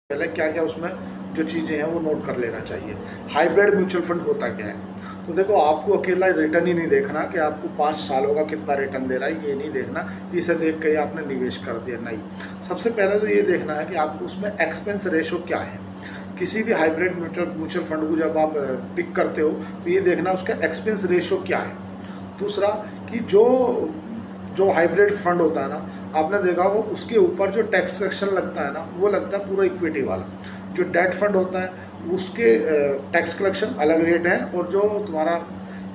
पहले क्या क्या उसमें जो चीज़ें हैं वो नोट कर लेना चाहिए। हाइब्रिड म्यूचुअल फंड होता क्या है? तो देखो, आपको अकेला रिटर्न ही नहीं देखना कि आपको 5 सालों का कितना रिटर्न दे रहा है, ये नहीं देखना इसे देख के ही आपने निवेश कर दिया, नहीं। सबसे पहले तो ये देखना है कि आपको उसमें एक्सपेंस रेशो क्या है। किसी भी हाइब्रिड म्यूचुअल फंड को जब आप पिक करते हो तो ये देखना उसका एक्सपेंस रेशो क्या है। दूसरा कि जो जो हाइब्रिड फंड होता है ना, आपने देखा हो उसके ऊपर जो टैक्स सेक्शन लगता है ना, वो लगता है पूरा इक्विटी वाला। जो डेट फंड होता है उसके टैक्स कलेक्शन अलग रेट है, और जो तुम्हारा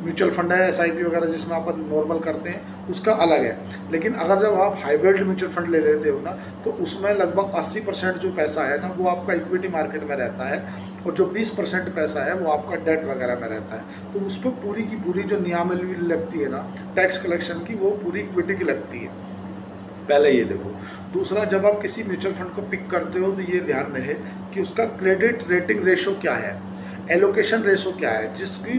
म्यूचुअल फंड है एसआईपी वगैरह जिसमें आप नॉर्मल करते हैं उसका अलग है। लेकिन अगर जब आप हाइब्रिड म्यूचुअल फंड ले लेते हो ना, तो उसमें लगभग 80% जो पैसा है ना वो आपका इक्विटी मार्केट में रहता है, और जो 20% पैसा है वो आपका डेट वगैरह में रहता है। तो उस पर पूरी की पूरी जो नियमावली लगती है ना टैक्स कलेक्शन की, वो पूरी इक्विटी की लगती है। पहले ये देखो। दूसरा, जब आप किसी म्यूचुअल फंड को पिक करते हो तो ये ध्यान रहे कि उसका क्रेडिट रेटिंग रेशो क्या है, एलोकेशन रेशो क्या है। जिसकी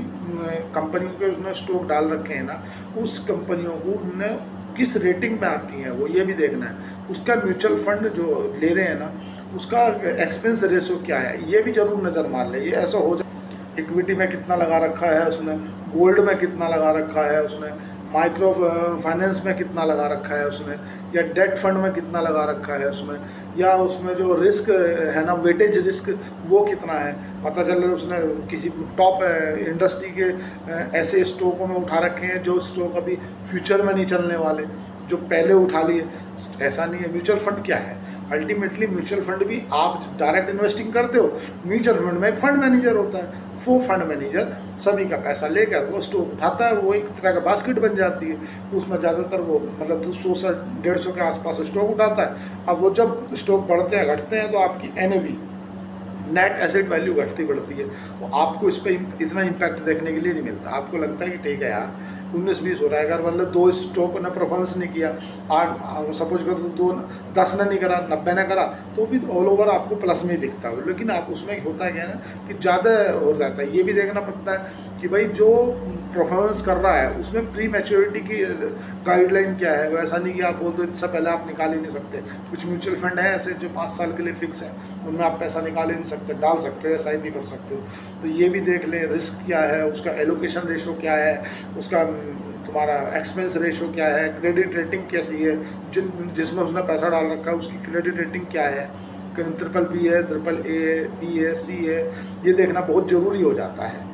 कंपनियों के उसने स्टॉक डाल रखे हैं ना, उस कंपनियों को उन्हें किस रेटिंग में आती हैं वो ये भी देखना है। उसका म्यूचुअल फंड जो ले रहे हैं ना, उसका एक्सपेंस रेशो क्या है ये भी जरूर नज़र मार ले। ये ऐसा हो जाए इक्विटी में कितना लगा रखा है उसने, गोल्ड में कितना लगा रखा है उसने, माइक्रो फाइनेंस में कितना लगा रखा है उसने, या डेट फंड में कितना लगा रखा है उसमें, या उसमें जो रिस्क है ना वेटेज रिस्क वो कितना है। पता चल रहा है उसने किसी टॉप इंडस्ट्री के ऐसे स्टॉकों में उठा रखे हैं जो स्टॉक अभी फ्यूचर में नहीं चलने वाले, जो पहले उठा लिए। ऐसा नहीं है। म्यूचुअल फंड क्या है? अल्टीमेटली म्यूचुअल फंड भी आप डायरेक्ट इन्वेस्टिंग करते हो, म्यूचुअल फंड में एक फंड मैनेजर होता है। वो फंड मैनेजर सभी का पैसा लेकर वो स्टॉक उठाता है, वो एक तरह का बास्केट बन जाती है। उसमें ज़्यादातर वो मतलब 100 से 150 के आसपास स्टॉक उठाता है। अब वो जब स्टॉक बढ़ते हैं घटते हैं तो आपकी एनएवी नेट एसेट वैल्यू घटती बढ़ती है। तो आपको इस पर इतना इम्पैक्ट देखने के लिए नहीं मिलता। आपको लगता है कि ठीक है यार 19-20 हो रहा है, अगर मतलब 2 स्टॉक ने परफॉर्मेंस नहीं किया, 8 सपोज कर तो 10 ने नहीं करा, 90 ने करा, तो भी ऑल ओवर आपको प्लस में ही दिखता है। लेकिन आप उसमें होता है क्या है ना कि ज़्यादा हो रहता है। ये भी देखना पड़ता है कि भाई जो परफॉर्मेंस कर रहा है उसमें प्री मैच्योरिटी की गाइडलाइन क्या है। वैसा नहीं कि आप बोल दो इससे पहले आप निकाल ही नहीं सकते। कुछ म्यूचुअल फंड है ऐसे जो 5 साल के लिए फिक्स है, उनमें आप पैसा निकाल ही नहीं सकते, डाल सकते हो, एसआईपी कर सकते हो। तो ये भी देख लें रिस्क क्या है, उसका एलोकेशन रेशो क्या है, उसका तुम्हारा एक्सपेंस रेशो क्या है, क्रेडिट रेटिंग कैसी है, जिसमें उसने पैसा डाल रखा है उसकी क्रेडिट रेटिंग क्या है, BBB है, AAA है, B है, C है, ये देखना बहुत ज़रूरी हो जाता है।